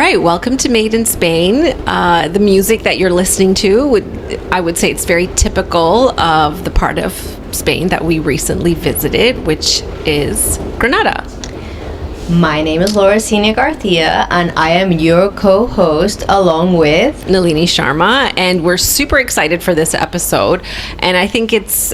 right, welcome to Made in Spain. The music that you're listening to, I would say it's very typical of the part of Spain that we recently visited, which is Granada. My name is Laura Sina Garcia, and I am your co-host along with Nalini Sharma, and we're super excited for this episode. And I think it's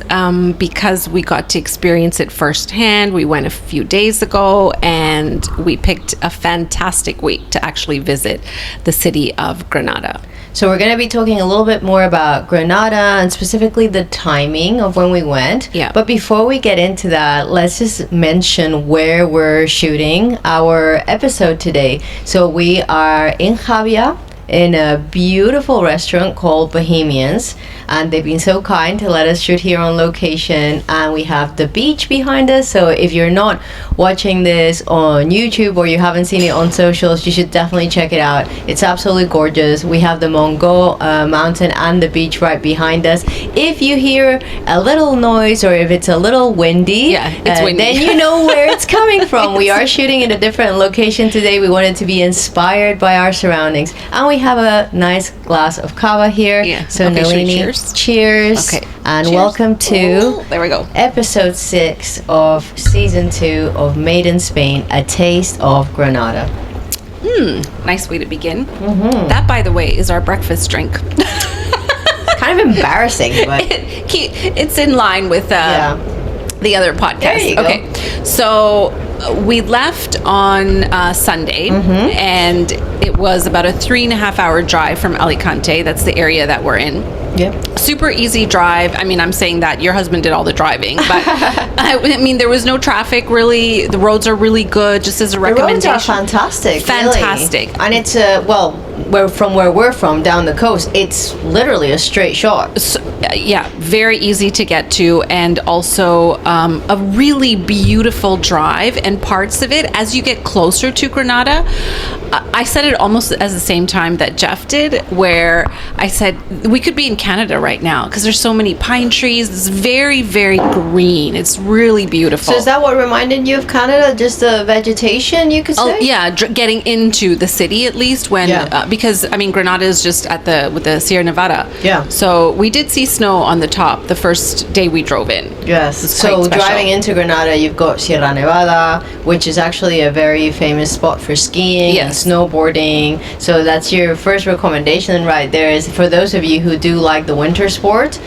because we got to experience it firsthand. We went a few days ago, and we picked a fantastic week to actually visit the city of Granada. So we're going to be talking a little bit more about Granada and specifically the timing of when we went. Yeah. But before we get into that, let's just mention where we're shooting our episode today. So we are in Javia in a beautiful restaurant called Bohemians, and they've been so kind to let us shoot here on location, and we have the beach behind us. So if you're not watching this on YouTube or you haven't seen it on socials, you should definitely check it out. It's absolutely gorgeous. We have the Mongo mountain and the beach right behind us. If you hear a little noise or if it's a little windy, it's windy. then you know where it's coming from. We are shooting in a different location today. We wanted to be inspired by our surroundings, and we have a nice glass of cava here. Yeah. So Okay, Nalini, cheers. Okay. And Cheers. welcome to there we go. episode 6 of season 2 of Made in Spain, A Taste of Granada. Nice way to begin. That, by the way, is our breakfast drink. It's kind of embarrassing, but It's in line with the other podcast. There you go. Okay, so we left on Sunday, and it was about a 3.5 hour drive from Alicante. That's the area that we're in. Yep. Super easy drive. I mean, I'm saying that your husband did all the driving, but I mean, there was no traffic really. The roads are really good, just as a recommendation. The roads are fantastic. Fantastic. Really. And it's from where we're from down the coast, it's literally a straight shot. So, yeah, very easy to get to, and also a really beautiful drive. And parts of it, as you get closer to Granada, I said it almost at the same time that Jeff did, where I said we could be in Canada right now because there's so many pine trees. It's very, very green. It's really beautiful. So is that what reminded you of Canada? Just the vegetation, you could say? Oh yeah, getting into the city at least when because I mean Granada is just with the Sierra Nevada. Yeah. So we did see snow on the top the first day we drove in. Yes. So driving into Granada, you've got Sierra Nevada, which is actually a very famous spot for skiing and snowboarding. So that's your first recommendation right there. Is for those of you who do like the winter sports.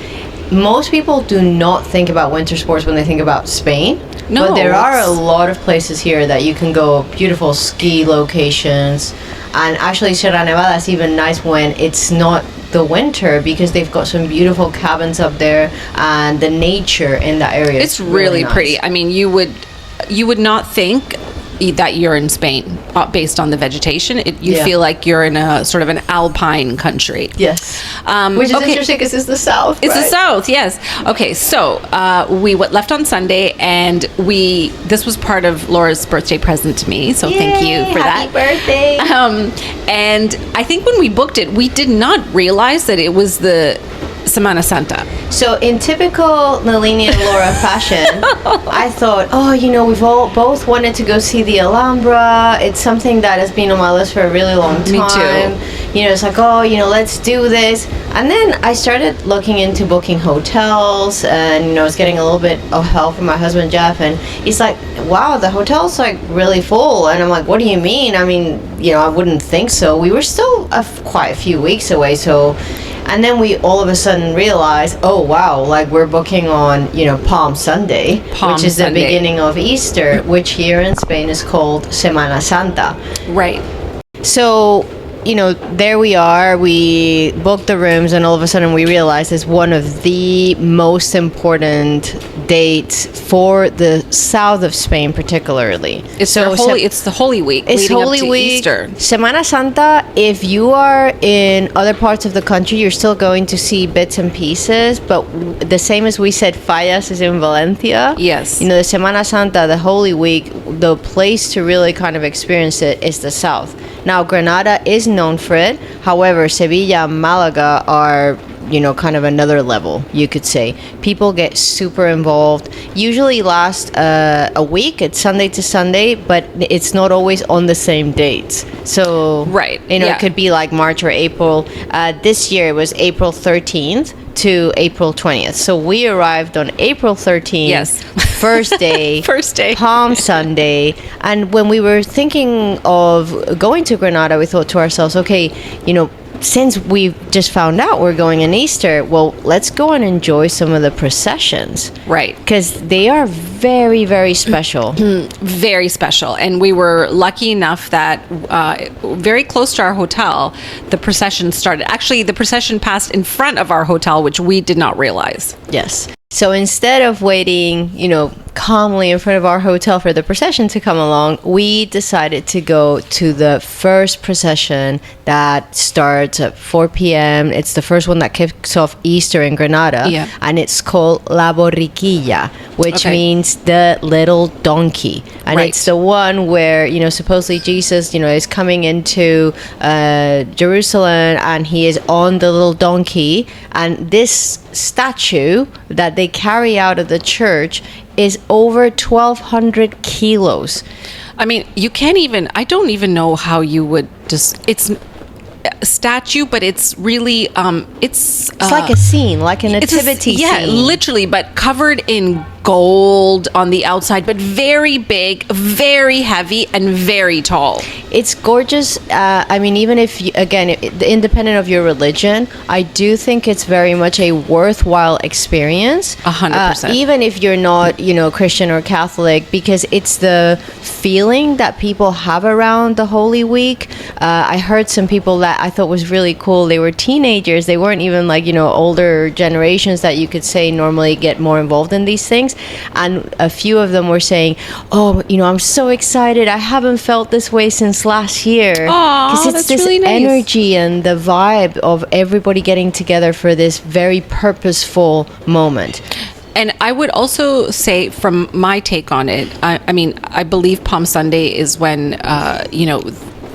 Most people do not think about winter sports when they think about Spain. No, but there are a lot of places here that you can go, beautiful ski locations. And actually Sierra Nevada is even nice when it's not the winter because they've got some beautiful cabins up there, and the nature in that area It's really nice. pretty. I mean, you would not think that you're in Spain based on the vegetation. You feel like you're in a sort of an alpine country. Yes. Which is interesting because it's the south. It's the south, yes. Okay, so we left on Sunday, and this was part of Laura's birthday present to me, so thank you for that. Happy birthday. And I think when we booked it, we did not realize that it was the Semana Santa. So in typical Nalini and Laura fashion, I thought, we've both wanted to go see the Alhambra. It's something that has been on my list for a really long time. Me too. It's like, let's do this. And then I started looking into booking hotels, and I was getting a little bit of help from my husband Jeff, and he's like, wow, the hotel's like really full. And I'm like, what do you mean? I mean, I wouldn't think so. We were still quite a few weeks away, so. And then we all of a sudden realized, oh wow, like we're booking on, Palm Sunday, which is the beginning of Easter, which here in Spain is called Semana Santa. Right. So, there we are, we booked the rooms, and all of a sudden we realized it's one of the most important dates for the south of Spain particularly. It's the Holy Week. It's Holy Week. Easter. Semana Santa, if you are in other parts of the country, you're still going to see bits and pieces, but the same as we said, Fallas is in Valencia. Yes. The Semana Santa, the Holy Week, the place to really kind of experience it is the south. Now, Granada is known for it. However, Sevilla and Malaga are kind of another level, you could say. People get super involved. Usually lasts a week. It's Sunday to Sunday, but it's not always on the same dates. So, Right, it could be like March or April. This year it was April 13th to April 20th. So we arrived on April 13th. Yes. First day. First day. Palm Sunday. And when we were thinking of going to Granada, we thought to ourselves, okay, since we've just found out we're going on Easter, well, let's go and enjoy some of the processions. Right. Because they are very, very special. Very special. And we were lucky enough that very close to our hotel, the procession started. Actually, the procession passed in front of our hotel, which we did not realize. Yes. So instead of waiting, calmly in front of our hotel for the procession to come along, we decided to go to the first procession that starts at 4 p.m. It's the first one that kicks off Easter in Granada. Yeah. And it's called La Borriquilla, which means the little donkey. And Right. it's the one where, supposedly Jesus, is coming into Jerusalem, and he is on the little donkey. And this statue that they carry out of the church is over 1,200 kilos. I mean, you can't even, I don't even know how you would just, it's a statue, but it's really, it's like a scene, like a nativity yeah, scene. literally, but covered in gold on the outside, but very big, very heavy, and very tall. It's gorgeous. Even if, independent of your religion, I do think it's very much a worthwhile experience. 100%. Even if you're not, Christian or Catholic, because it's the feeling that people have around the Holy Week. I heard some people that I thought was really cool. They were teenagers. They weren't even older generations that you could say normally get more involved in these things. And a few of them were saying, oh, I'm so excited. I haven't felt this way since last year. Because it's this really nice. energy and the vibe of everybody getting together for this very purposeful moment. And I would also say, from my take on it, I believe Palm Sunday is when,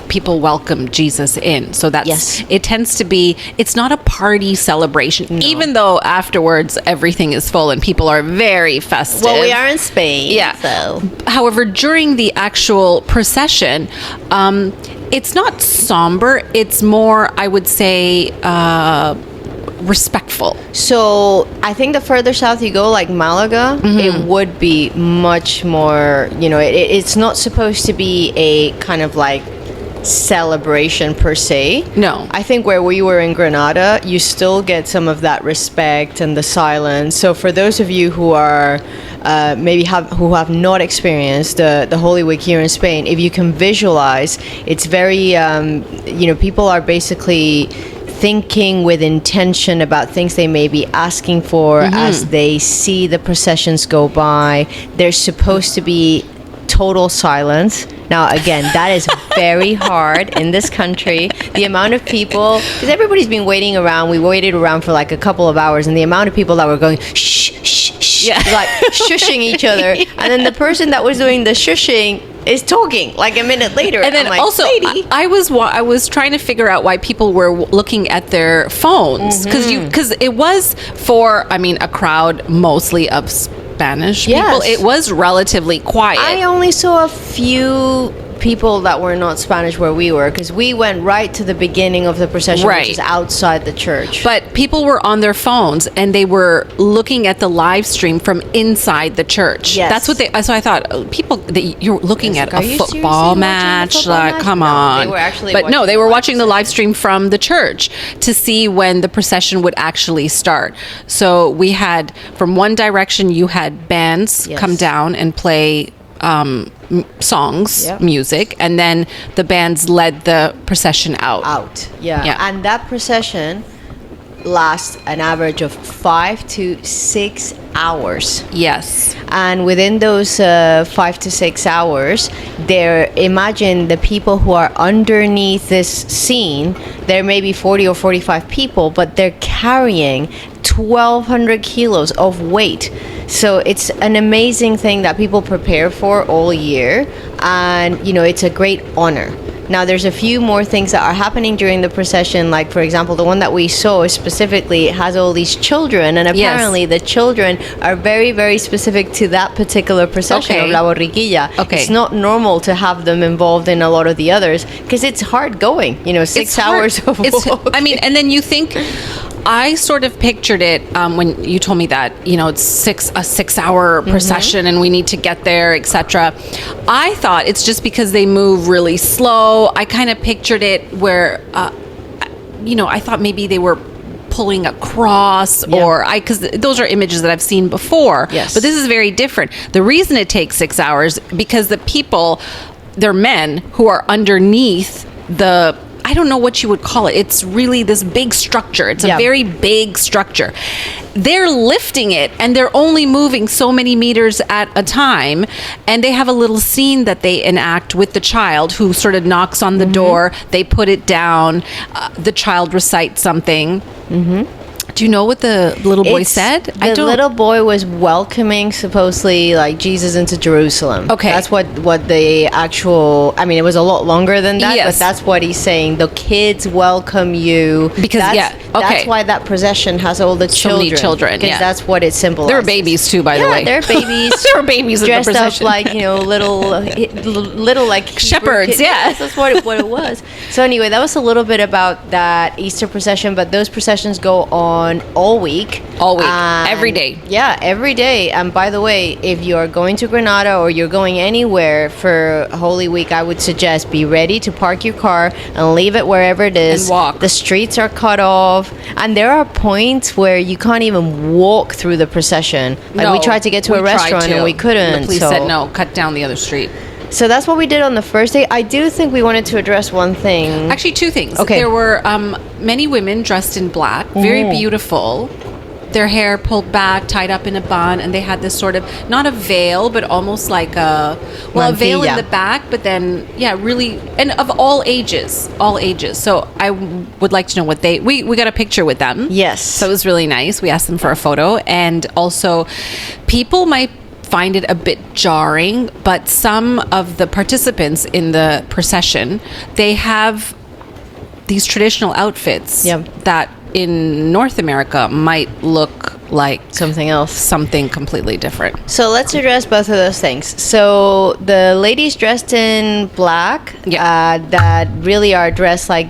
people welcome Jesus in. So that's, it tends to be, it's not a party celebration, even though afterwards everything is full and people are very festive. Well, we are in Spain. Yeah. So. However, during the actual procession, it's not somber. It's more, I would say, respectful. So I think the further south you go, like Malaga, it would be much more, it's not supposed to be a kind of like celebration per se. No. I think where we were in Granada, you still get some of that respect and the silence. So for those of you who are who have not experienced the Holy Week here in Spain, if you can visualize, it's very people are basically thinking with intention about things they may be asking for as they see the processions go by. There's supposed to be total silence. Now, again, that is very hard in this country. The amount of people, because everybody's been waiting around. We waited around for like a couple of hours, and the amount of people that were going shh, shh, shh, like shushing each other, and then the person that was doing the shushing is talking like a minute later. And then I'm like, also, lady. I was trying to figure out why people were looking at their phones, because it was for, a crowd mostly of Spanish people. It was relatively quiet. I only saw a few people that were not Spanish where we were, because we went right to the beginning of the procession, which is outside the church. But people were on their phones and they were looking at the live stream from inside the church. Yes. That's what so I thought, you're looking at a football match. Come No, on. they were actually but no, watching they the were live watching the live stream from the church to see when the procession would actually start. So we had, from one direction, you had bands come down and play songs, music, and then the bands led the procession out. And that procession lasts an average of 5 to 6 hours. Yes. And within those 5 to 6 hours, imagine the people who are underneath this scene. There may be 40 or 45 people, but they're carrying 1,200 kilos of weight. So it's an amazing thing that people prepare for all year, and it's a great honor. Now, there's a few more things that are happening during the procession. Like, for example, the one that we saw specifically has all these children, and apparently the children are very, very specific to that particular procession of La Borriquilla. It's not normal to have them involved in a lot of the others because it's hard going. 6 hours of walk. I mean, and then you think, I sort of pictured it when you told me that it's a 6-hour procession and we need to get there, etc. I thought it's just because they move really slow. I kind of pictured it where I thought maybe they were pulling a cross because those are images that I've seen before. Yes. But this is very different. The reason it takes 6 hours because the people, they're men who are underneath I don't know what you would call it. It's really this big structure. It's a very big structure. They're lifting it and they're only moving so many meters at a time. And they have a little scene that they enact with the child who sort of knocks on the door. They put it down. The child recites something. Do you know what the little boy said? The little boy was welcoming, supposedly, like Jesus into Jerusalem. Okay. That's what the actual, I mean, it was a lot longer than that, but that's what he's saying. The kids welcome you. Because, that's why that procession has all the children. So many children, because that's what it symbolizes. There were babies, too, by the way. Yeah, there were babies. There were babies in the procession. Dressed up like, little like shepherds, Yes, that's what it was. So anyway, that was a little bit about that Easter procession, but those processions go on all week. Every day. Yeah, every day. And by the way, if you're going to Granada or you're going anywhere for Holy Week, I would suggest be ready to park your car and leave it wherever it is. And walk. The streets are cut off. And there are points where you can't even walk through the procession. Like we tried to get to a restaurant and we couldn't. The police said no, cut down the other street. So that's what we did on the first day. I do think we wanted to address one thing. Actually, two things. Okay. There were many women dressed in black, very beautiful. Their hair pulled back, tied up in a bun, and they had this sort of, not a veil, but almost like a veil in the back, but then, really, and of all ages. So I would like to know what we got a picture with them. Yes. So it was really nice. We asked them for a photo, and also people might find it a bit jarring, but some of the participants in the procession, they have these traditional outfits that in North America might look like something completely different. So let's address both of those things. So the ladies dressed in black that really are dressed like,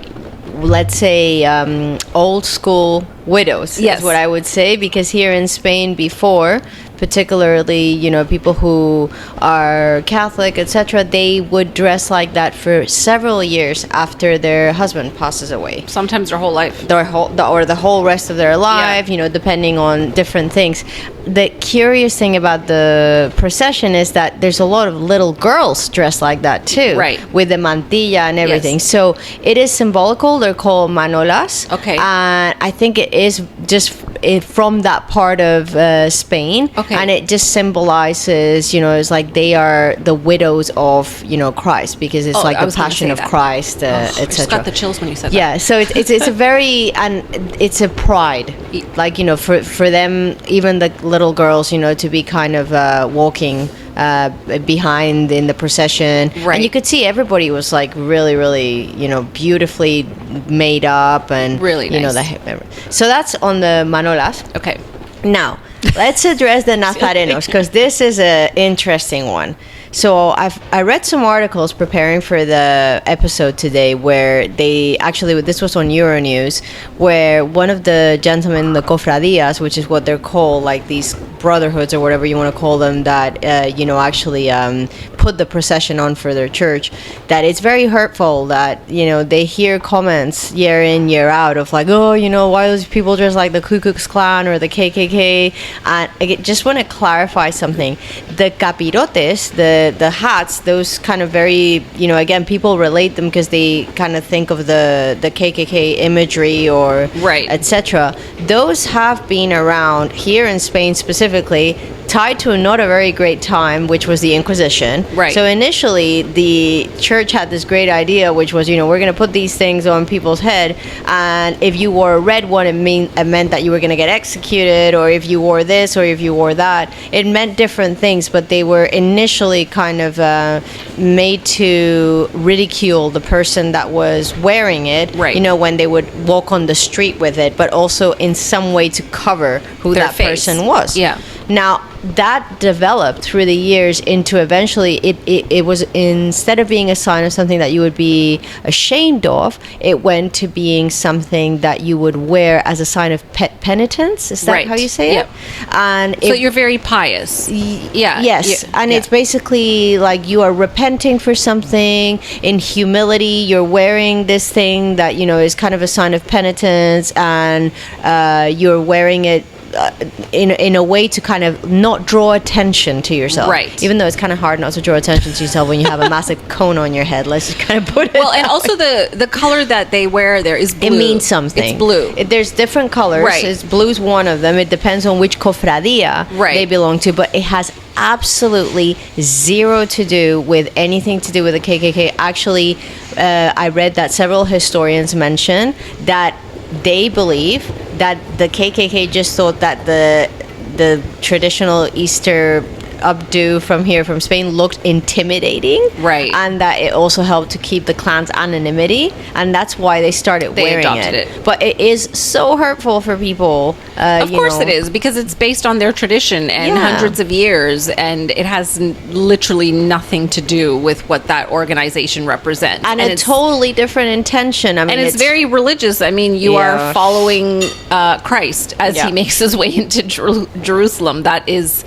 let's say, old school widows is what I would say, because here in Spain before, particularly, people who are Catholic, etc., they would dress like that for several years after their husband passes away. Sometimes their whole life. Or the whole rest of their life, depending on different things. The curious thing about the procession is that there's a lot of little girls dressed like that too. Right. With the mantilla and everything. Yes. So it is symbolical. They're called manolas. Okay. And I think it is just from that part of Spain. Okay. And it just symbolizes, it's like they are the widows of, Christ, because it's like the passion of Christ, etc. I just got the chills when you said that. Yeah, so it's a very, and it's a pride, like, for them, even the little girls, to be kind of walking behind in the procession. Right. And you could see everybody was like really, really, beautifully made up and really nice. So that's on the manolas. Okay. Now, let's address the Nazarenos, because this is an interesting one. So I read some articles preparing for the episode today where this was on Euronews, where one of the gentlemen, the cofradías, which is what they're called, like these brotherhoods or whatever you want to call them, that actually put the procession on for their church, that it's very hurtful that they hear comments year in year out of like, why those people dress like the Ku Klux Klan or the KKK. And I just want to clarify something. The capirotes, the hats, those kind of very, again, people relate them because they kind of think of the KKK imagery or etc. Those have been around here in Spain specifically. tied to not a very great time, which was the Inquisition. Right. So initially, the church had this great idea, which was, we're going to put these things on people's head, and if you wore a red one, it meant that you were going to get executed, or if you wore this, or if you wore that. It meant different things, but they were initially kind of made to ridicule the person that was wearing it. Right. When they would walk on the street with it, but also in some way to cover who Their that face. person was. Yeah. Now, that developed through the years into eventually it was, instead of being a sign of something that you would be ashamed of, it went to being something that you would wear as a sign of penitence. Is that Right. how you say Yep. it? And So you're very pious. Yeah. Yes, and yeah. it's basically like you are repenting for something in humility. You're wearing this thing that is kind of a sign of penitence, and you're wearing it in a way to kind of not draw attention to yourself. Right. Even though it's kind of hard not to draw attention to yourself when you have a massive cone on your head. Let's just kind of put it. Well, and that also way. the color that they wear there is blue. It means something. It's blue. There's different colors. Right. Blue's one of them. It depends on which cofradia Right. they belong to, but it has absolutely zero to do with anything to do with the KKK. Actually, I read that several historians mention that they believe that the KKK just thought that the traditional Easter updo from Spain looked intimidating, Right. and that it also helped to keep the clan's anonymity, and that's why they started They wearing adopted it. it. But it is so hurtful for people. Of course it is, because it's based on their tradition and Yeah. hundreds of years, and it has literally nothing to do with what that organization represents. And a it's, totally different intention. I mean, and it's very religious. I mean, you Yeah. are following Christ as Yeah. he makes his way into Jerusalem. That is...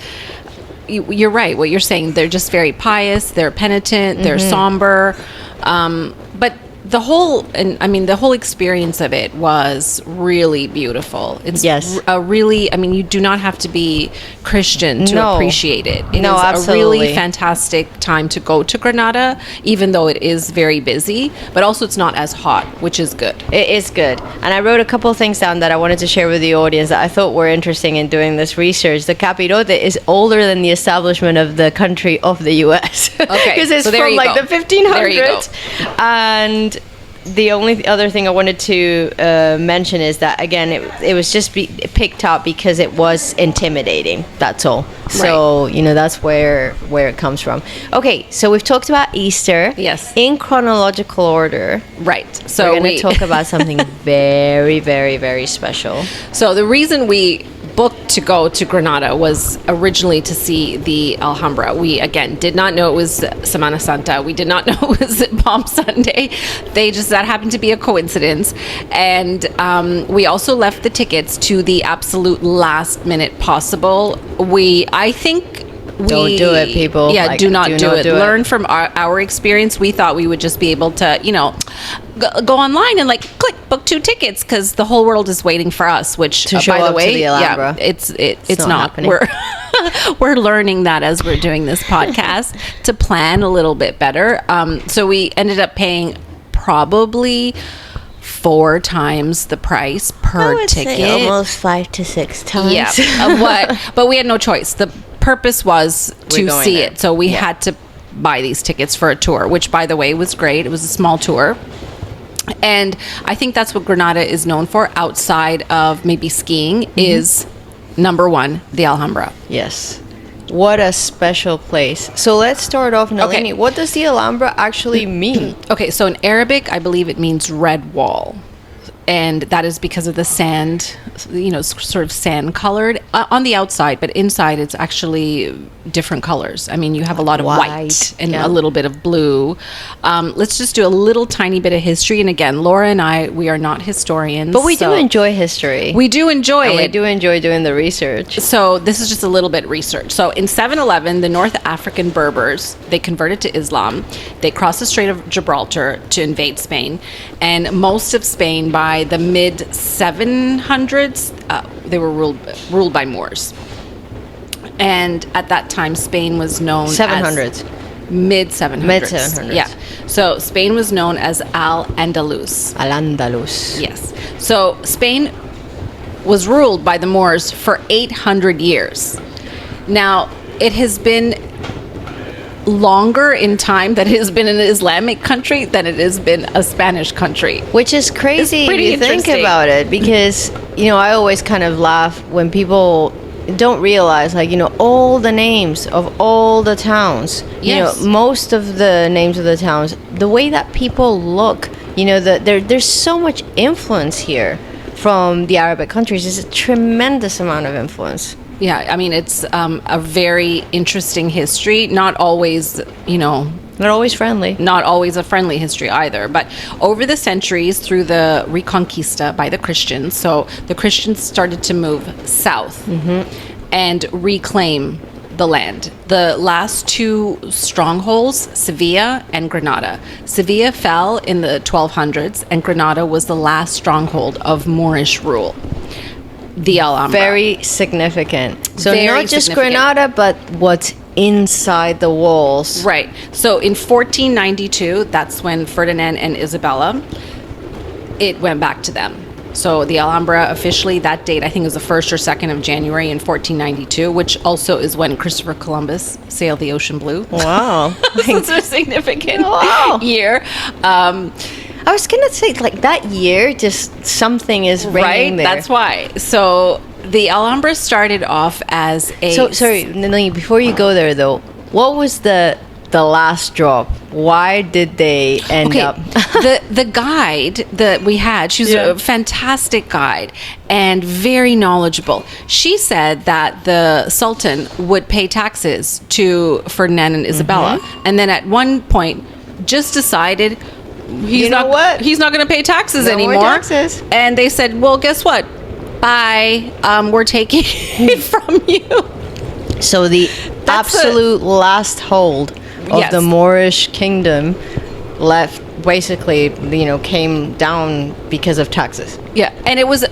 You're right. What you're saying, they're just very pious. They're penitent. They're somber. But the whole experience of it was really beautiful. It's Yes. a really, you do not have to be Christian to No. appreciate it. It No, is absolutely. a really fantastic time to go to Granada, even though it is very busy, but also it's not as hot, which is good. It is good. And I wrote a couple of things down that I wanted to share with the audience that I thought were interesting in doing this research. The capirote is older than the establishment of the country of the U.S. Okay, Because it's so there from you like go. the 1500s. There you go. And the only other thing I wanted to mention is that, again, it was just picked up because it was intimidating. That's all. So, that's where it comes from. Okay, so we've talked about Easter. Yes. In chronological order. Right. So We're going to talk about something very, very, very special. So the reason we booked to go to Granada was originally to see the Alhambra. We, again, did not know it was Semana Santa. We did not know it was Palm Sunday. That happened to be a coincidence. And we also left the tickets to the absolute last minute possible. Don't do it, people. Yeah, Like, do not do it. do it. Learn from our experience. We thought we would just be able to, go online and click book 2 tickets because the whole world is waiting for us. Which, To show by the up to way, the Alhambra. yeah, it's not not. happening. We're learning that as we're doing this podcast to plan a little bit better. So we ended up paying probably 4 times the price per ticket. Almost 5 to 6 times. Yeah, but we had no choice. The purpose was We're to going see there. it, so we had to buy these tickets for a tour, which, by the way, was great. It was a small tour. And I think that's what Granada is known for, outside of maybe skiing, is number 1, the Alhambra. Yes. What a special place. So let's start off, Nalini. Okay. What does the Alhambra actually mean? Okay, so in Arabic, I believe it means red wall. And that is because of the sand, sort of sand colored on the outside, but inside it's actually different colors. I mean, you have a lot of white and yeah. a little bit of blue. Let's just do a little tiny bit of history. And again, Laura and I, we are not historians. But we do enjoy history. We do enjoy and it. we do enjoy doing the research. So this is just a little bit research. So in 711, the North African Berbers, they converted to Islam. They crossed the Strait of Gibraltar to invade Spain. And most of Spain, by the mid 700s, they were ruled by Moors. And at that time, Spain was known 700s. as mid 700s. Mid 700s. Yeah. So Spain was known as Al-Andalus. Al-Andalus. Yes. So Spain was ruled by the Moors for 800 years. Now, it has been longer in time that it has been an Islamic country than it has been a Spanish country. Which is crazy if pretty you think interesting. about it, because, I always kind of laugh when people don't realize, like, all the names of all the towns, Yes. most of the names of the towns, the way that people look, there's so much influence here from the Arabic countries. There's a tremendous amount of influence. Yeah, I mean, it's a very interesting history. Not always, Not always friendly. not always a friendly history either. But over the centuries, through the Reconquista by the Christians, so the Christians started to move south and reclaim the land. The last two strongholds, Sevilla and Granada. Sevilla fell in the 1200s, and Granada was the last stronghold of Moorish rule. The Alhambra. Very significant. So Very not just significant. Granada, but what's inside the walls. Right. So in 1492, that's when Ferdinand and Isabella, it went back to them. So the Alhambra officially, that date, I think it was the 1st or 2nd of January in 1492, which also is when Christopher Columbus sailed the ocean blue. Wow. It's a significant Wow. year. I was gonna say, like, that year, just something is ringing Right? there. That's why. So the Alhambra started off as a... So sorry, Nelly, before you go there though, what was the last drop? Why did they end up? the guide that we had, she was Yeah. a fantastic guide and very knowledgeable. She said that the Sultan would pay taxes to Ferdinand and Isabella, and then at one point just decided You know what? he's not going to pay taxes No more anymore. taxes. And they said, well, guess what? Bye. We're taking it from you. So the That's absolute last hold of Yes. the Moorish kingdom left, basically, came down because of taxes. Yeah, and it was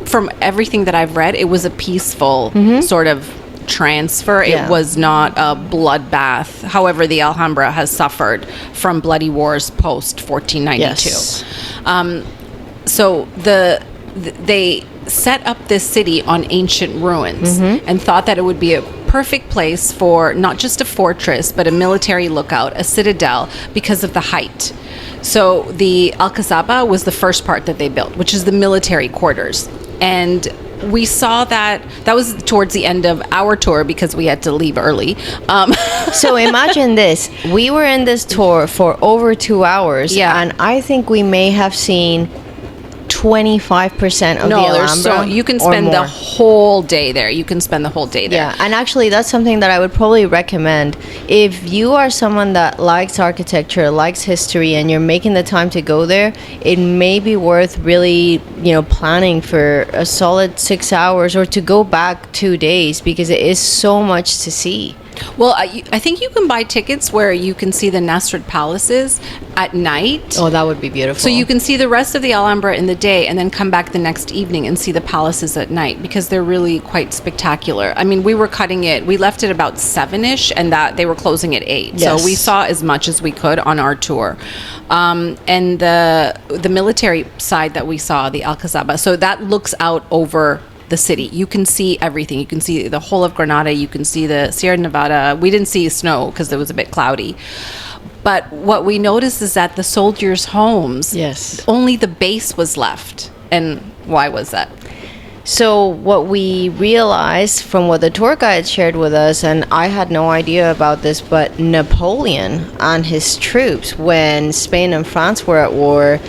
from everything that I've read, it was a peaceful sort of transfer. Yeah. It was not a bloodbath. However, the Alhambra has suffered from bloody wars post 1492. Yes. So they set up this city on ancient ruins and thought that it would be a perfect place for not just a fortress, but a military lookout, a citadel, because of the height. So the Alcazaba was the first part that they built, which is the military quarters. And we saw that was towards the end of our tour because we had to leave early. So imagine this. We were in this tour for over 2 hours. Yeah. And I think we may have seen 25% of the Alhambra. You can or spend the more. whole day there. You can spend the whole day there. Yeah, and actually that's something that I would probably recommend. If you are someone that likes architecture, likes history, and you're making the time to go there, it may be worth really, planning for a solid 6 hours or to go back 2 days, because it is so much to see. Well, I think you can buy tickets where you can see the Nasrid palaces at night. Oh, that would be beautiful. So you can see the rest of the Alhambra in the day and then come back the next evening and see the palaces at night, because they're really quite spectacular. I mean, we were cutting it. We left it about 7-ish, and that they were closing at 8. Yes. So we saw as much as we could on our tour. And the military side that we saw, the Alcazaba, so that looks out over the city. You can see everything. You can see the whole of Granada. You can see the Sierra Nevada. We didn't see snow because it was a bit cloudy. But what we noticed is that the soldiers' homes, Yes. only the base was left. And why was that? So what we realized from what the tour guide shared with us, and I had no idea about this, but Napoleon and his troops, when Spain and France were at war,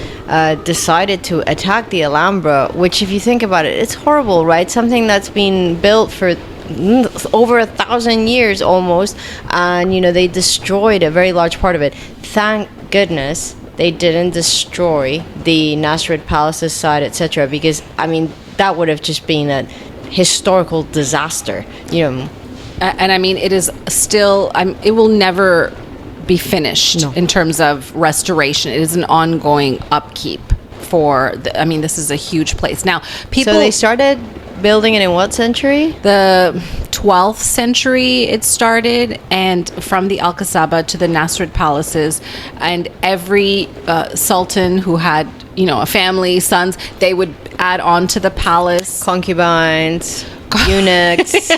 decided to attack the Alhambra, which, if you think about it, it's horrible, right? Something that's been built for over 1,000 years almost, and they destroyed a very large part of it. Thank goodness they didn't destroy the Nasrid palaces side, etc., because that would have just been a historical disaster, And I mean, it is still, it will never be finished in terms of restoration. It is an ongoing upkeep for, this is a huge place. Now, people... So they started building it in what century? The 12th century it started, and from the Alcazaba to the Nasrid palaces, and every sultan who had a family, sons, they would add on to the palace. Concubines, eunuchs.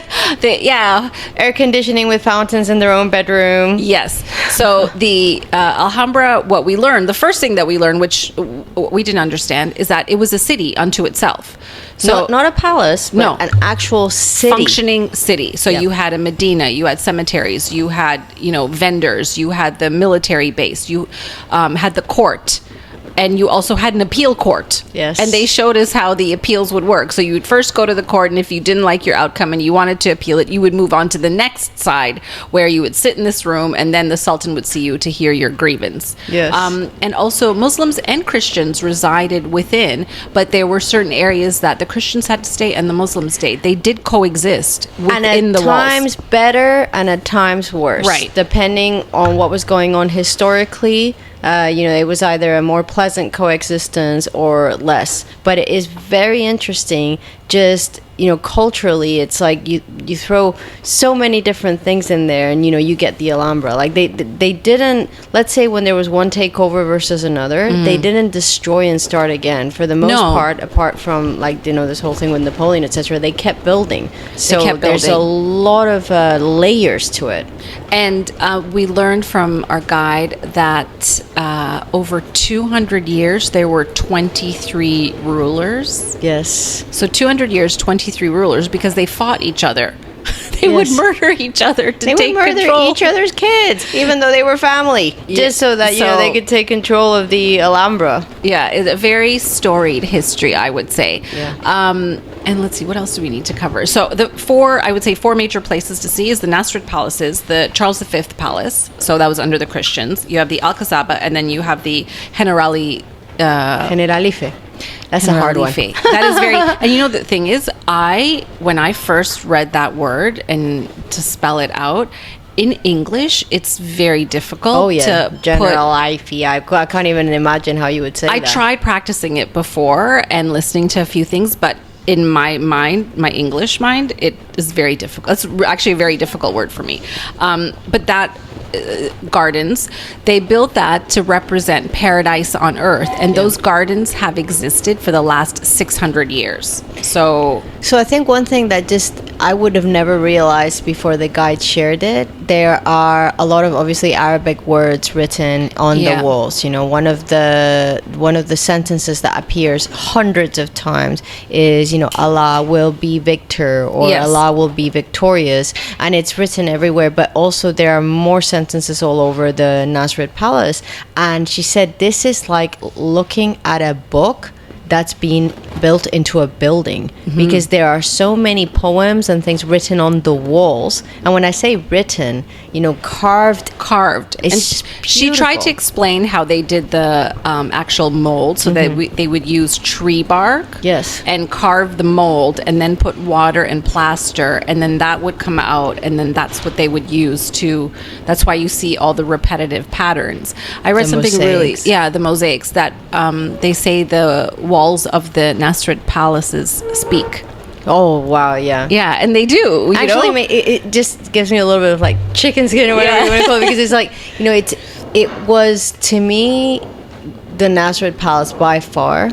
Yeah. Air conditioning with fountains in their own bedroom. Yes. So the Alhambra, what we learned, the first thing that we learned, which we didn't understand, is that it was a city unto itself. So Not a palace, but an actual city. Functioning city. So you had a Medina, you had cemeteries, you had, vendors, you had the military base, you had the court. And you also had an appeal court. Yes. And they showed us how the appeals would work. So you would first go to the court, and if you didn't like your outcome and you wanted to appeal it, you would move on to the next side, where you would sit in this room, and then the Sultan would see you to hear your grievance. Yes. And also Muslims and Christians resided within, but there were certain areas that the Christians had to stay and the Muslims stayed. They did coexist within the walls. And at times better and at times worse. Right. Depending on what was going on historically. It was either a more pleasant coexistence or less. But it is very interesting. Just culturally, it's like you throw so many different things in there, and you get the Alhambra. Like they didn't. Let's say when there was one takeover versus another, they didn't destroy and start again. For the most part, apart from this whole thing with Napoleon, etc., they kept building. So there's a lot of layers to it. And we learned from our guide that over 200 years there were 23 rulers. Yes. So 200 years, 23 rulers, because they fought each other. They would murder each other to take control. They would murder each other's kids, even though they were family, just so that they could take control of the Alhambra. Yeah, it's a very storied history, I would say. Yeah. And let's see, what else do we need to cover? So I would say four major places to see is the Nasrid Palaces, the Charles V Palace. So that was under the Christians. You have the Alcazaba, and then you have the Generalife. That's a hard one. That is very, and the thing is, when I first read that word and to spell it out, in English, it's very difficult to Generalife. I can't even imagine how you would say that. I tried practicing it before and listening to a few things, but in my mind, my English mind, it is very difficult. It's actually a very difficult word for me. But that gardens, they built that to represent paradise on earth, and those gardens have existed for the last 600 years. So I think one thing that I would have never realized before the guide shared it, there are a lot of obviously Arabic words written on the walls. One of the sentences that appears hundreds of times is Allah will be victor, or Allah will be victorious, and it's written everywhere. But also there are more sentences all over the Nasrid Palace, and she said this is like looking at a book that's being built into a building, because there are so many poems and things written on the walls. And when I say written, carved. It's she tried to explain how they did the actual mold, so that they would use tree bark, and carve the mold, and then put water and plaster, and then that would come out, and then that's what they would use to. That's why you see all the repetitive patterns. I read something mosaics. The mosaics that they say the walls of the Nasrid palaces speak. Oh wow, yeah, and they do. Actually, it just gives me a little bit of like chicken skin or whatever you want to call it, because it's like it was to me the Nasrid Palace by far.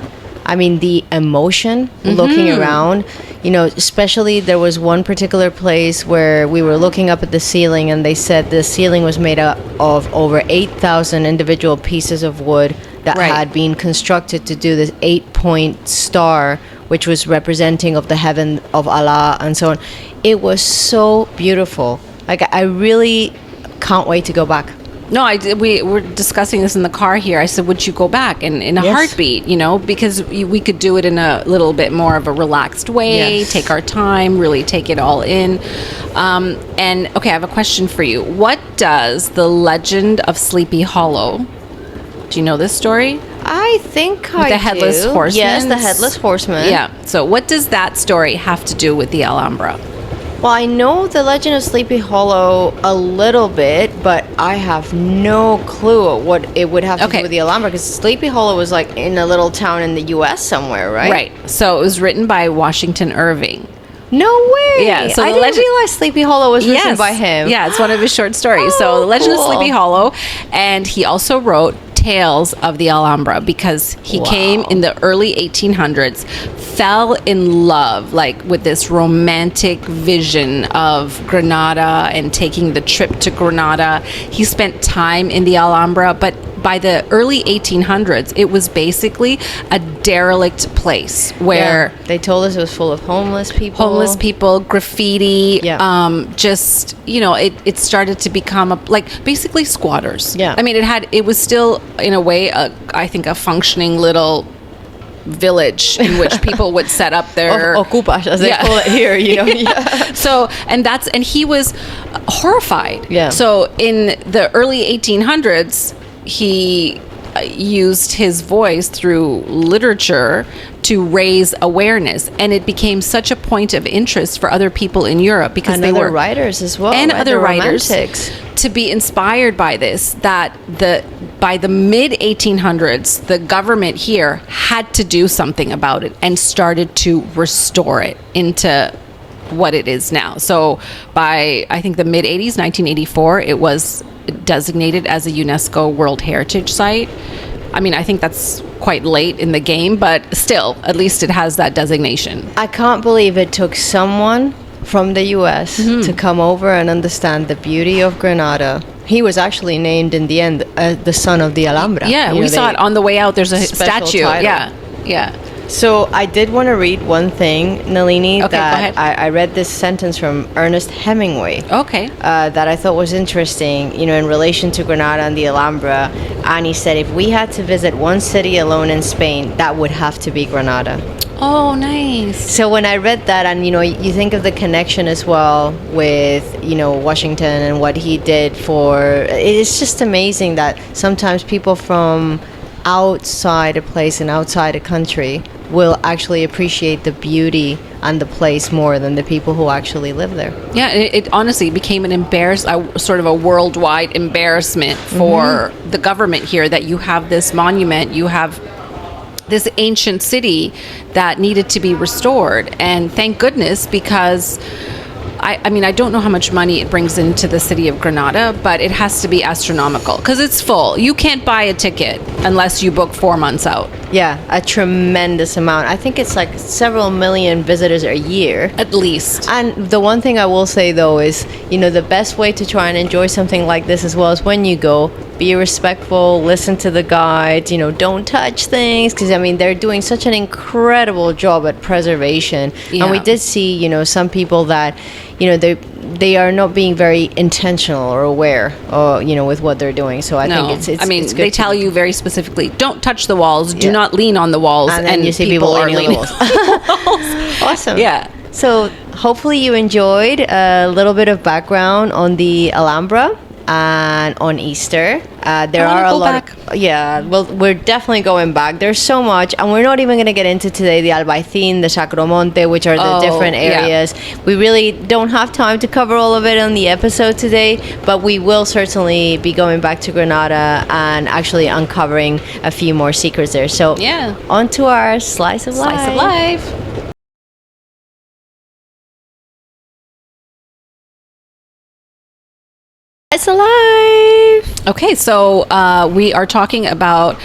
I mean, the emotion looking around. Especially there was one particular place where we were looking up at the ceiling, and they said the ceiling was made up of over 8,000 individual pieces of wood that had been constructed to do this 8-point star, which was representing of the heaven of Allah and so on. It was so beautiful. Like, I really can't wait to go back. No, we were discussing this in the car here. I said, would you go back in a heartbeat, because we could do it in a little bit more of a relaxed way, take our time, really take it all in. And, okay, I have a question for you. What does the legend of Sleepy Hollow, do you know this story? I think I do. The Headless Horseman? Yes, the Headless Horseman. Yeah. So what does that story have to do with the Alhambra? Well, I know the legend of Sleepy Hollow a little bit, but I have no clue what it would have to do with the Alhambra, because Sleepy Hollow was like in a little town in the U.S. somewhere, right? Right. So it was written by Washington Irving. No way! Yeah, so I didn't realize Sleepy Hollow was written by him. Yeah, it's one of his short stories. So the legend of Sleepy Hollow, and he also wrote tales of the Alhambra, because he came in the early 1800s, fell in love like with this romantic vision of Granada and taking the trip to Granada. He spent time in the Alhambra, but by the early 1800s, it was basically a derelict place where they told us it was full of homeless people, graffiti, just, you know, it started to become basically squatters. Yeah. I mean, it was still in a way, I think, a functioning little village in which people would set up their ocupas, as they call it here, you know. Yeah. So, and he was horrified. Yeah. So in the early 1800s, he used his voice through literature to raise awareness, and it became such a point of interest for other people in Europe, because and they other were writers as well, and right? other the writers romantics. To be inspired by this, that by the mid 1800s, the government here had to do something about it and started to restore it into what it is now. So by, I think, the mid 80s, 1984, it was designated as a UNESCO World Heritage Site. I mean, I think that's quite late in the game, but still, at least it has that designation. I can't believe it took someone from the US to come over and understand the beauty of Granada. He was actually named in the end the son of the Alhambra. Yeah, we saw it on the way out. There's a statue. Title. Yeah. So I did want to read one thing, Nalini, Okay, that go ahead. I read this sentence from Ernest Hemingway. Okay. That I thought was interesting, you know, in relation to Granada and the Alhambra. And he said, if we had to visit one city alone in Spain, that would have to be Granada. Oh, nice. So when I read that, and, you know, you think of the connection as well with, you know, Washington and what he did it's just amazing that sometimes people from outside a place and outside a country will actually appreciate the beauty and the place more than the people who actually live there. Yeah, it honestly became sort of a worldwide embarrassment for the government here, that you have this monument, you have this ancient city that needed to be restored. And thank goodness, because I mean, I don't know how much money it brings into the city of Granada, but it has to be astronomical, because it's full. You can't buy a ticket unless you book 4 months out. Yeah, a tremendous amount. I think it's like several million visitors a year. At least. And the one thing I will say, though, is, you know, the best way to try and enjoy something like this as well is when you go, be respectful, listen to the guides, you know, don't touch things, because, I mean, they're doing such an incredible job at preservation. Yeah. And we did see, you know, some people that, you know, they are not being very intentional or aware, you know, with what they're doing. So I think it's good. They tell you very specifically, don't touch the walls, do not lean on the walls, and then you see people leaning on the walls. Awesome. Yeah. So hopefully you enjoyed a little bit of background on the Alhambra and on Easter. There are a lot. Well, we're definitely going back. There's so much, and we're not even going to get into today the Albaicín, the Sacromonte, which are the different areas. Yeah. We really don't have time to cover all of it on the episode today, but we will certainly be going back to Granada and actually uncovering a few more secrets there. So on to our Slice of Life. It's alive. Okay, so we are talking about,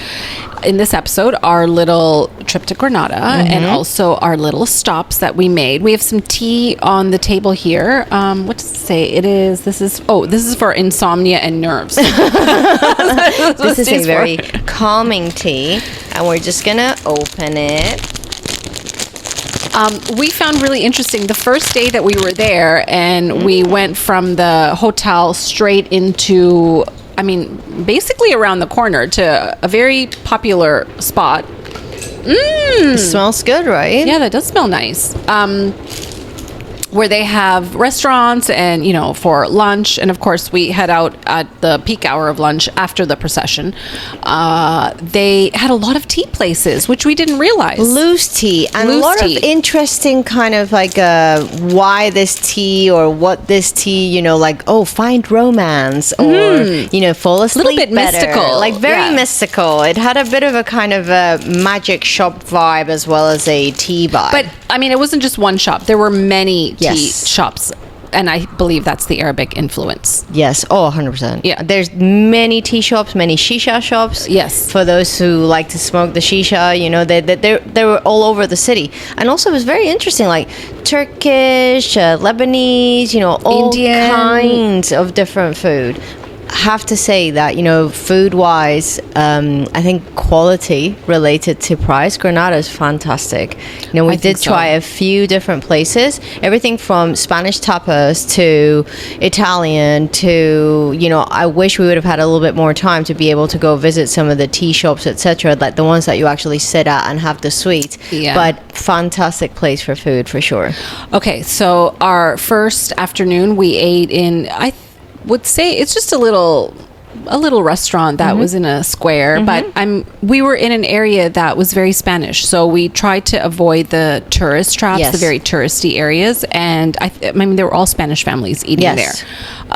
in this episode, our little trip to Granada and also our little stops that we made. We have some tea on the table here. What does it say? This is for insomnia and nerves. This is a very calming tea, and we're just gonna open it. We found really interesting the first day that we were there, and we went from the hotel straight into, I mean, basically around the corner to a very popular spot. It smells good, right? Yeah, that does smell nice. Where they have restaurants and, you know, for lunch. And of course, we head out at the peak hour of lunch after the procession. They had a lot of tea places, which we didn't realize. Loose tea. And a lot of interesting kind of like why this tea or what this tea, you know, like, find romance or, you know, fall asleep. A little bit better. mystical. Like very mystical. It had a bit of a kind of a magic shop vibe as well as a tea vibe. But, I mean, it wasn't just one shop. There were many tea shops and I believe that's the Arabic influence. Yes. Oh, 100%. Yeah. There's many tea shops, many shisha shops. Yes. For those who like to smoke the shisha, you know, they were all over the city. And also it was very interesting, like Turkish, Lebanese, you know, all Indian. kinds of different food. Have to say that, you know, food wise, I think quality related to price, Granada is fantastic. You know, we did try a few different places, everything from Spanish tapas to Italian to, you know, I wish we would have had a little bit more time to be able to go visit some of the tea shops, etc., like the ones that you actually sit at and have the sweets. Yeah. But fantastic place for food for sure. Okay, so our first afternoon we ate in, I would say it's just a little restaurant that was in a square, but we were in an area that was very Spanish, so we tried to avoid the tourist traps, the very touristy areas, and I mean they were all Spanish families eating there.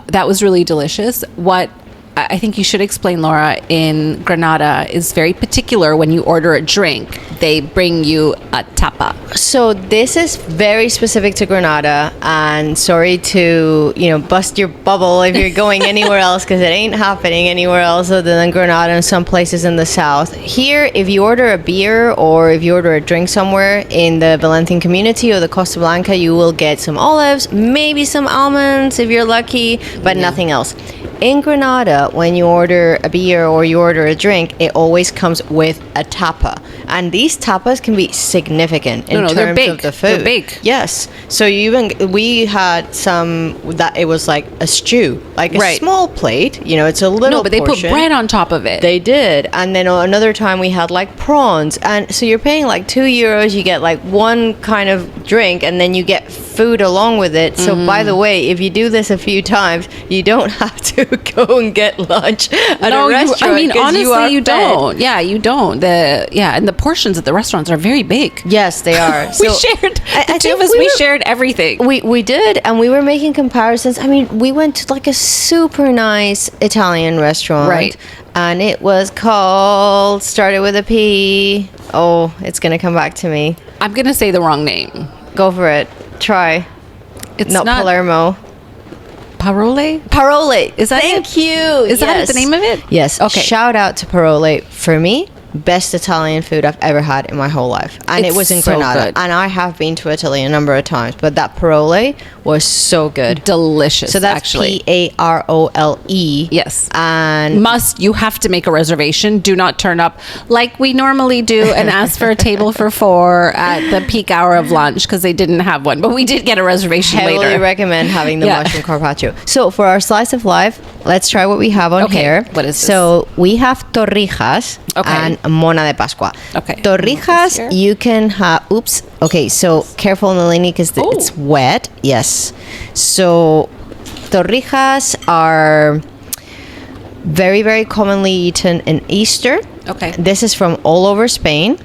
That was really delicious. What I think you should explain, Laura, in Granada is very particular when you order a drink. They bring you a tapa. So this is very specific to Granada, and sorry to, you know, bust your bubble if you're going anywhere else, because it ain't happening anywhere else other than Granada and some places in the south. Here, if you order a beer or if you order a drink somewhere in the Valencian community or the Costa Blanca, you will get some olives, maybe some almonds if you're lucky, but nothing else. In Granada, when you order a beer or you order a drink, it always comes with a tapa. And these tapas can be significant in terms of the food. They're big. Yes. So we had some that it was like a stew, like a small plate. You know, it's a little. No, but they put bread on top of it. They did. And then another time we had like prawns. And so you're paying like €2. You get like one kind of drink, and then you get food along with it. So by the way, if you do this a few times, you don't have to go and get lunch at a restaurant. I mean, honestly, you don't. Yeah, you don't. And the portions at the restaurants are very big. Yes, they are. We shared. The two of us, we shared everything. We did, and we were making comparisons. I mean, we went to like a super nice Italian restaurant, right? And it was called, started with a P. Oh, it's gonna come back to me. I'm gonna say the wrong name. Go for it. Try. It's not Palermo. Parole? Parole. Is that Thank it? you. Is that the name of it? Yes. Okay. Shout out to Parole. For me, best Italian food I've ever had in my whole life. And it was in Granada. And I have been to Italy a number of times, but that Parole was so good. Delicious. So that's actually Parole. Yes. And you have to make a reservation. Do not turn up like we normally do and ask for a table for 4 at the peak hour of lunch, because they didn't have one. But we did get a reservation later. Heavily recommend having the mushroom carpaccio. So for our slice of life, let's try what we have on here. What is this? So we have torrijas and mona de Pascua. Okay. Torrijas, you can have... Oops. Okay, so careful, Nalini, because it's wet. Yes. So torrijas are very, very commonly eaten in Easter. Okay. This is from all over Spain.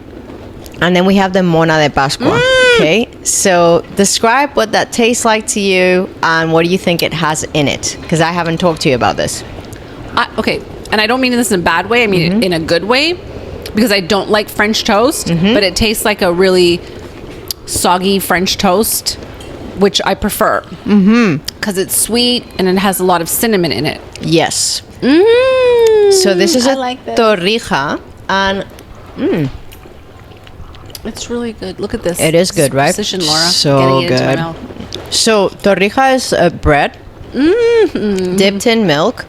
And then we have the mona de Pascua. Okay. So describe what that tastes like to you and what do you think it has in it? Because I haven't talked to you about this. Okay. And I don't mean this in a bad way. I mean it in a good way, because I don't like French toast, but it tastes like a really soggy French toast, which I prefer. Because it's sweet and it has a lot of cinnamon in it. Yes. So this is a torrija, and it's really good. Look at this. it is good, right? Precision, Laura. So Getting it into my mouth. So torrija is bread dipped in milk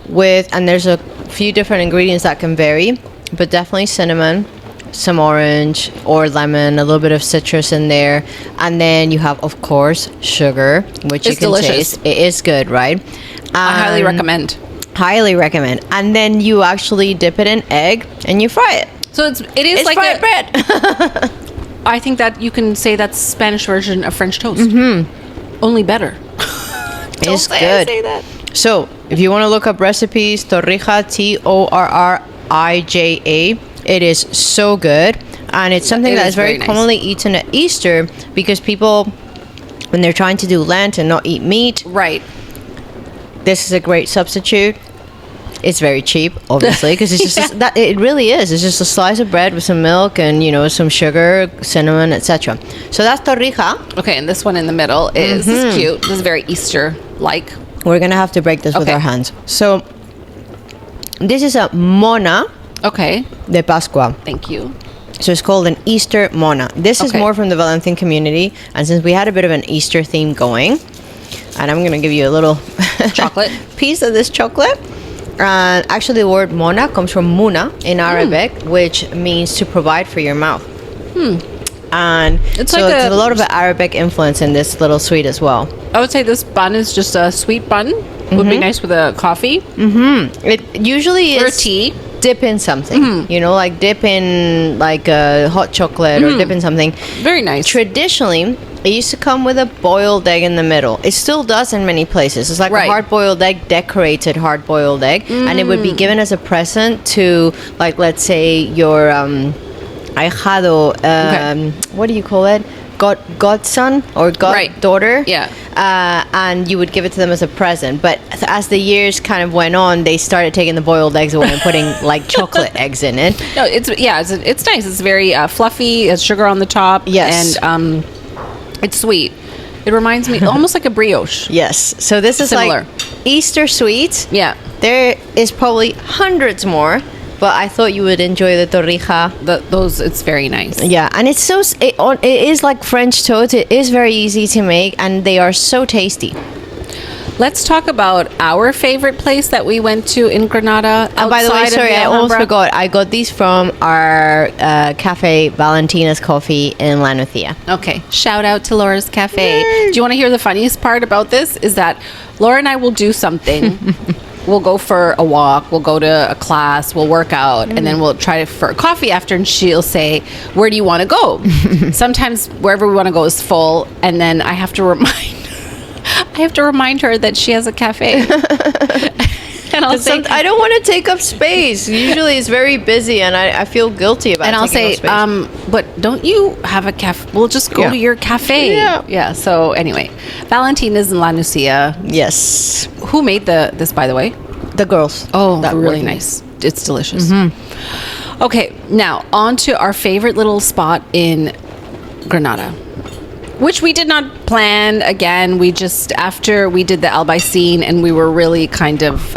with, and there's a few different ingredients that can vary, but definitely cinnamon, some orange or lemon, a little bit of citrus in there, and then you have, of course, sugar, which you can taste. It is good, right? I highly recommend. Highly recommend. And then you actually dip it in egg and you fry it. So it is like fried bread. I think that you can say that's Spanish version of French toast. Only better. It's good. Say that. So if you want to look up recipes, torrija, Torrija, it is so good, and it's something that is very commonly eaten at Easter, because people, when they're trying to do Lent and not eat meat, right, this is a great substitute. It's very cheap, obviously, because it's just that it really is. It's just a slice of bread with some milk and some sugar, cinnamon, etc. So that's torrija. Okay, and this one in the middle is, this is cute. This is very Easter-like. We're gonna have to break this with our hands. So this is a mona. Okay. De Pascua. Thank you. So it's called an Easter mona. This is more from the Valencian community, and since we had a bit of an Easter theme going, and I'm gonna give you a little chocolate piece of this chocolate. Actually, the word mona comes from muna in Arabic, which means to provide for your mouth. And it's so it's a lot of Arabic influence in this little sweet as well. I would say this bun is just a sweet bun. Would be nice with a coffee. It usually is. Or tea. Dip in something, like dip in like a hot chocolate or dip in something. Very nice. Traditionally, it used to come with a boiled egg in the middle. It still does in many places. It's like a hard-boiled egg, decorated hard-boiled egg, and it would be given as a present to, like, let's say your ahijado. What do you call it? Godson or goddaughter. Yeah. And you would give it to them as a present. But as the years kind of went on, they started taking the boiled eggs away and putting like chocolate eggs in it. No, it's nice. It's very fluffy. It's sugar on the top. Yes. And it's sweet. It reminds me almost like a brioche. Yes. So this is similar. Like Easter sweets. Yeah. There is probably hundreds more. But I thought you would enjoy the torrija. It's very nice. Yeah, and it's it is like French toast. It is very easy to make, and they are so tasty. Let's talk about our favorite place that we went to in Granada. By the way, sorry, I almost forgot. I got these from our cafe, Valentina's Coffee in La Nucia. Okay, shout out to Laura's Cafe. Yay. Do you want to hear the funniest part about this? Is that Laura and I will do something. We'll go for a walk, we'll go to a class, we'll work out, and then we'll try for coffee after, and she'll say, where do you want to go? Sometimes wherever we want to go is full, and then I have to remind her that she has a cafe. And I'll say, I don't want to take up space. Usually it's very busy, and I feel guilty about it. And I'll say, but don't you have a cafe? We'll just go to your cafe. Yeah. So anyway, Valentina's in La Nucia. Yes. Who made this, by the way? The girls. Oh, that's really nice. It's delicious. Okay, now on to our favorite little spot in Granada, which we did not plan. Again, we just, after we did the Albaicin, and we were really kind of,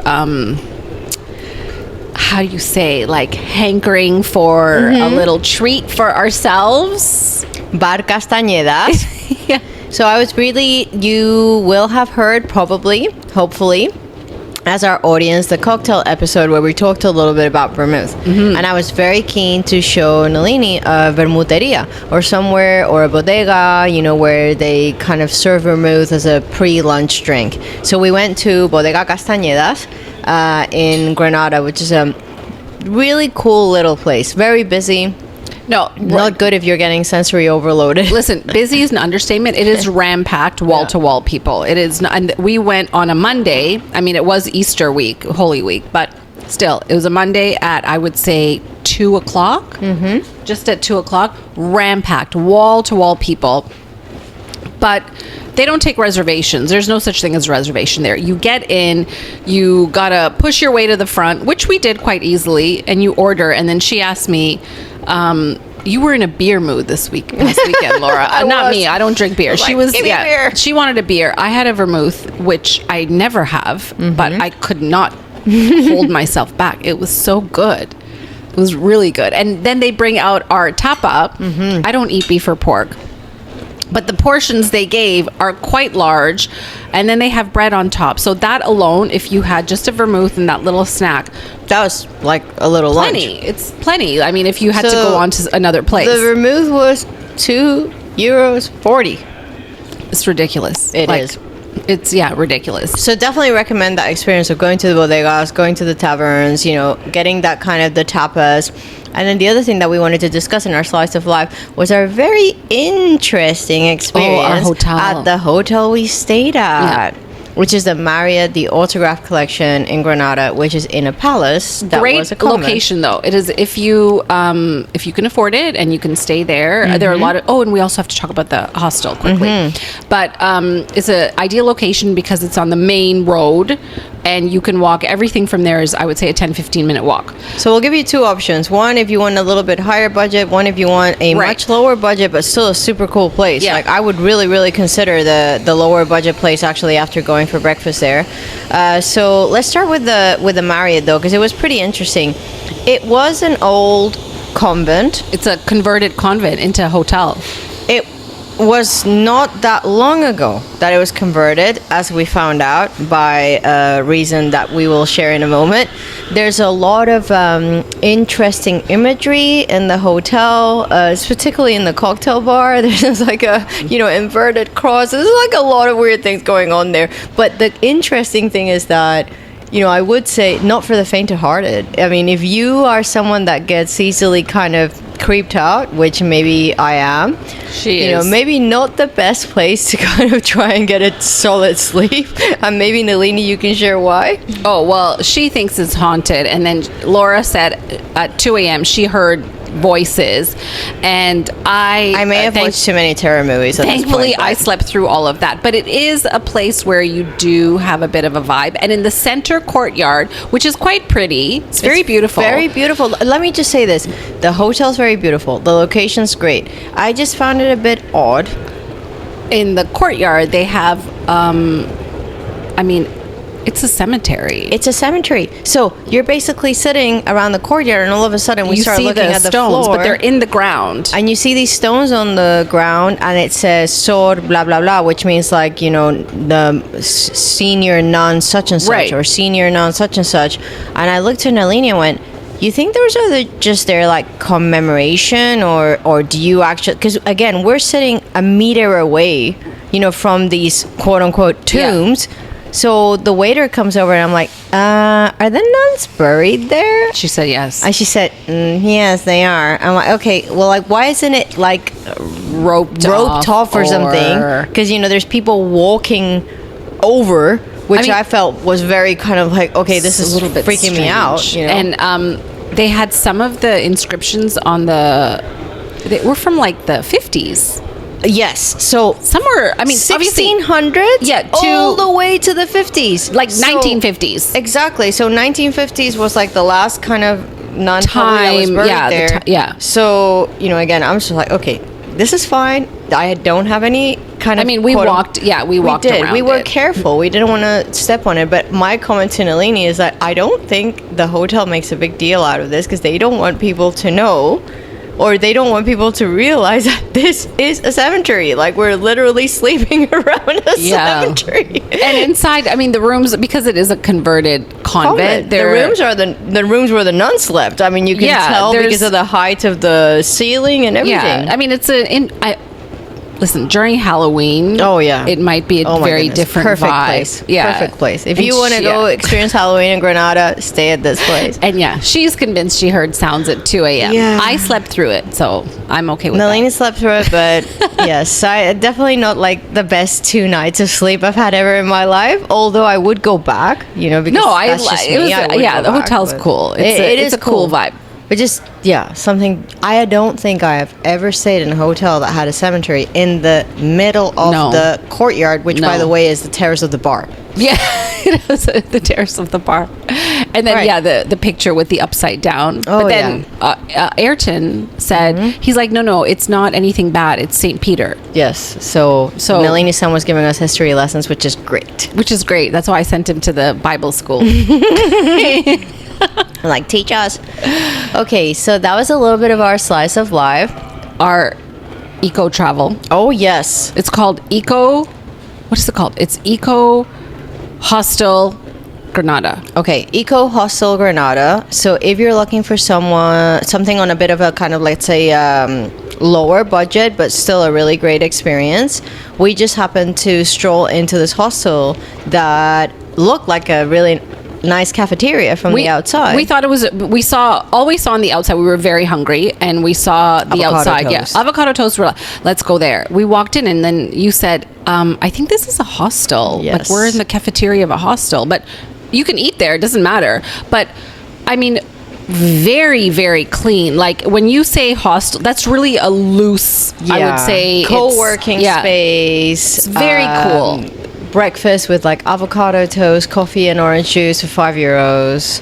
how do you say, like hankering for a little treat for ourselves. Bar Castañedas. Yeah. So you will have heard probably, hopefully, as our audience, the cocktail episode where we talked a little bit about vermouth. And I was very keen to show Nalini a vermuteria or somewhere, or a bodega, where they kind of serve vermouth as a pre-lunch drink. So we went to Bodega Castañedas in Granada, which is a really cool little place. Very busy. No, not good if you're getting sensory overloaded. Listen, busy is an understatement. It is ram-packed, wall-to-wall people. It is not, and we went on a Monday. I mean, it was Easter week, Holy Week, but still, it was a Monday at, I would say, 2 o'clock. Just at 2 o'clock, ram-packed, wall-to-wall people. But they don't take reservations. There's no such thing as a reservation there. You get in, you gotta push your way to the front, which we did quite easily, and you order. And then she asked me, you were in a beer mood this past weekend, Laura. Not me. I don't drink beer. She was, beer. She wanted a beer. I had a vermouth, which I never have, but I could not hold myself back. It was so good. It was really good. And then they bring out our tapa. I don't eat beef or pork, but the portions they gave are quite large, and then they have bread on top. So that alone, if you had just a vermouth and that little snack, that was like a little lunch. It's plenty. I mean, if you had to go on to another place. The vermouth was €2.40. It's ridiculous. It is. It's ridiculous. So definitely recommend that experience of going to the bodegas, going to the taverns, getting that kind of the tapas. And then the other thing that we wanted to discuss in our slice of life was our very interesting experience at the hotel we stayed at. Which is the Marriott, the Autograph Collection in Granada, which is in a palace. That Great was a convent. Location, though. It is if you can afford it and you can stay there. There are a lot of. Oh, and we also have to talk about the hostel quickly. But it's an ideal location because it's on the main road, and you can walk. Everything from there is, I would say, a 10-15 minute walk. So we'll give you two options. One, if you want a little bit higher budget. One, if you want a much lower budget, but still a super cool place. Yeah. Like, I would really, really consider the lower budget place actually after going for breakfast there. So let's start with the Marriott, though, because it was pretty interesting. It was an old convent. It's a converted convent into a hotel. It was not that long ago that it was converted, as we found out by a reason that we will share in a moment. There's a lot of interesting imagery in the hotel, particularly in the cocktail bar. There's like a, inverted cross. There's like a lot of weird things going on there. But the interesting thing is that, I would say not for the faint-hearted. I mean, if you are someone that gets easily kind of creeped out, which maybe I am, maybe not the best place to kind of try and get a solid sleep. And maybe Nalini, you can share why. Oh, well, she thinks it's haunted. And then Laura said at 2 a.m. she heard voices, and I may have watched too many terror movies at thankfully this point, I slept through all of that. But it is a place where you do have a bit of a vibe, and in the center courtyard, which is quite pretty, it's very beautiful. Very beautiful. Let me just say this, the hotel's very beautiful, the location's great. I just found it a bit odd. In the courtyard they have it's a cemetery. It's a cemetery. So you're basically sitting around the courtyard, and all of a sudden we start looking at the stones, floor. but they're in the ground. And you see these stones on the ground, and it says Sor blah blah blah, which means like, the senior nun such and such, right, or senior nun such and such. And I looked at Nalini and went, you think those are just their like commemoration, or do you actually? Because again, we're sitting a meter away, from these quote unquote tombs. Yeah. So the waiter comes over, and I'm like, are the nuns buried there? She said yes. And she said, yes, they are. I'm like, okay, well, like, why isn't it like roped off or something? Because, there's people walking over, which I felt was very kind of like, okay, this is a little bit freaking me out. And they had some of the inscriptions on they were from like the 50s. Yes, so some were, 1600s, yeah, all the way to the 50s, like 1950s. Exactly. So 1950s was like the last kind of non-time that was buried there. So again, I'm just like, okay, this is fine. I don't have any kind of. We walked. Yeah, we walked around. We were careful. We didn't want to step on it. But my comment to Nalini is that I don't think the hotel makes a big deal out of this, because they don't want people to know, or they don't want people to realize that this is a cemetery. Like, we're literally sleeping around a cemetery. And inside, the rooms, because it is a converted convent. The rooms are the rooms where the nuns slept. You can tell because of the height of the ceiling and everything. Yeah, listen, during Halloween, it might be a very different perfect vibe. Place. Yeah, perfect place. If you want to go experience Halloween in Granada, stay at this place. And she's convinced she heard sounds at 2 a.m. Yeah. I slept through it, so I'm okay with Nalini that. slept through it, but yes, I definitely not like the best 2 nights of sleep I've had ever in my life. Although I would go back, because that's just me. The hotel's cool. It's a cool vibe. But just, something, I don't think I have ever stayed in a hotel that had a cemetery in the middle of the courtyard, which, by the way, is the terrace of the bar. Yeah, it was the terrace of the bar. And then, the picture with the upside down. Oh, but then Ayrton said, he's like, no, it's not anything bad. It's St. Peter. Yes. So Nalini's son was giving us history lessons, which is great. That's why I sent him to the Bible school. Like, teach us. Okay, so that was a little bit of our slice of life. Our eco travel. Oh, yes. It's called what is it called? It's Eco Hostel Granada. Okay, Eco Hostel Granada. So if you're looking for something on a bit of a kind of, let's say, lower budget, but still a really great experience, we just happened to stroll into this hostel that looked like a really nice cafeteria from the outside. We thought we saw on the outside. We were very hungry, and we saw the outside. Toast. Yeah, avocado toast. Let's go there. We walked in, and then you said, I think this is a hostel. Yes. Like, we're in the cafeteria of a hostel, but you can eat there. It doesn't matter. But very, very clean. Like, when you say hostel, that's really a loose, I would say, co-working space. It's very cool. breakfast with like avocado toast, coffee, and orange juice for €5.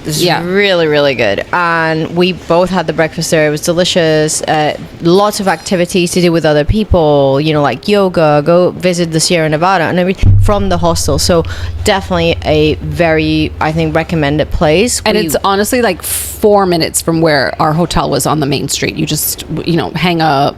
It's really, really good. And we both had the breakfast there. It was delicious. Lots of activities to do with other people, you know, like yoga, go visit the Sierra Nevada and everything from the hostel. So definitely a very, I think, recommended place. And it's honestly like 4 minutes from where our hotel was on the main street. You just, you know, hang a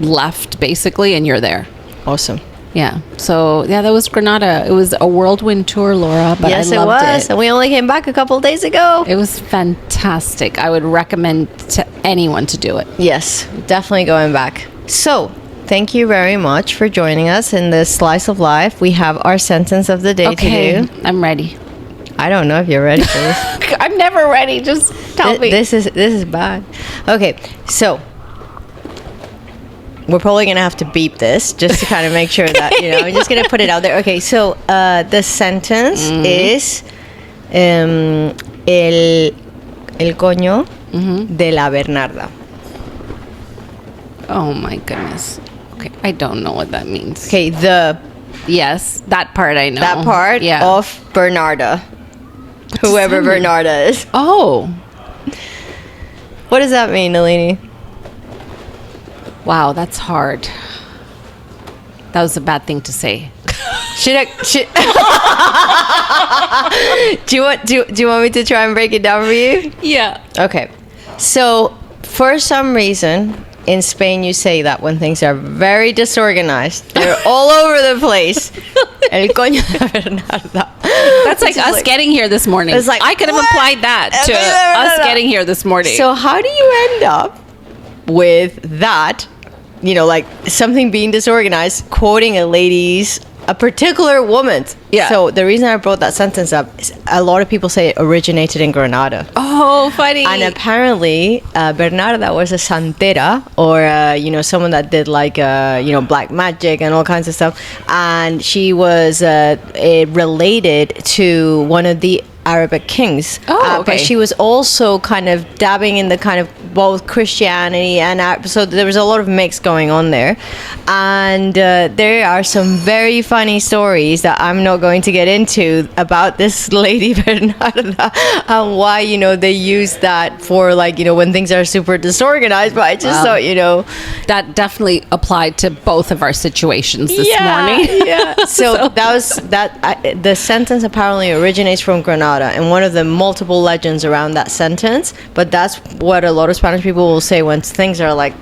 left basically and you're there. Awesome. Yeah. So, yeah, that was Granada. It was a whirlwind tour, Laura, but yes, I loved it was. And we only came back a couple of days ago. It was fantastic. I would recommend to anyone to do it. Yes, definitely going back. So, thank you very much for joining us in this slice of life. We have our sentence of the day to do. I'm ready. I don't know if you're ready for this. I'm never ready. Just tell me. This is bad. Okay, so we're probably going to have to beep this just to kind of make sure that, you know, I'm just going to put it out there. Okay, so the sentence is el coño de la Bernarda. Oh, my goodness. Okay, I don't know what that means. Okay, Yes, that part I know. That part of Bernarda. Whoever Bernarda is. Oh. What does that mean, Nalini? Wow, that's hard. That was a bad thing to say. Do you want me to try and break it down for you? Yeah. Okay. So, for some reason, in Spain you say that when things are very disorganized. They're all over the place. El coño de la Bernarda. That's like us getting here this morning. It's like, I could have applied that to us getting here this morning. So how do you end up with that, you know, like something being disorganized, quoting a particular woman? Yeah. So the reason I brought that sentence up is a lot of people say it originated in Granada. Oh, funny. And apparently, Bernarda was a santera, or you know, someone that did like you know, black magic and all kinds of stuff. And she was related to one of the Arabic kings. Oh, okay. But she was also kind of dabbing in the kind of both Christianity and so there was a lot of mix going on there. And there are some very funny stories that I'm not going to get into about this lady Bernarda and why, you know, they use that for, like, you know, when things are super disorganized. But I just thought, you know, that definitely applied to both of our situations this morning. Yeah. So that was the sentence apparently originates from Granada, and one of the multiple legends around that sentence. But that's what a lot of Spanish people will say when things are like,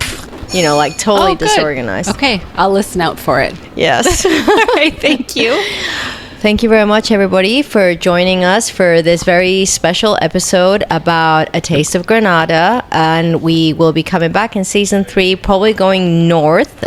you know, like totally disorganized. Okay, I'll listen out for it. Yes. All right, thank you. Thank you very much, everybody, for joining us for this very special episode about A Taste of Granada. And we will be coming back in season 3, probably going north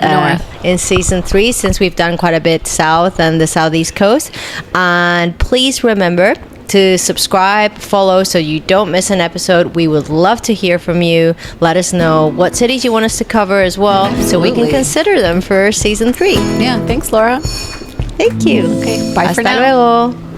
in season 3, since we've done quite a bit south and the southeast coast. And please remember to subscribe, follow, so you don't miss an episode. We would love to hear from you. Let us know what cities you want us to cover as well. Absolutely. So we can consider them for season 3. Yeah, thanks, Laura. Thank you. Okay, bye Hasta for now. luego.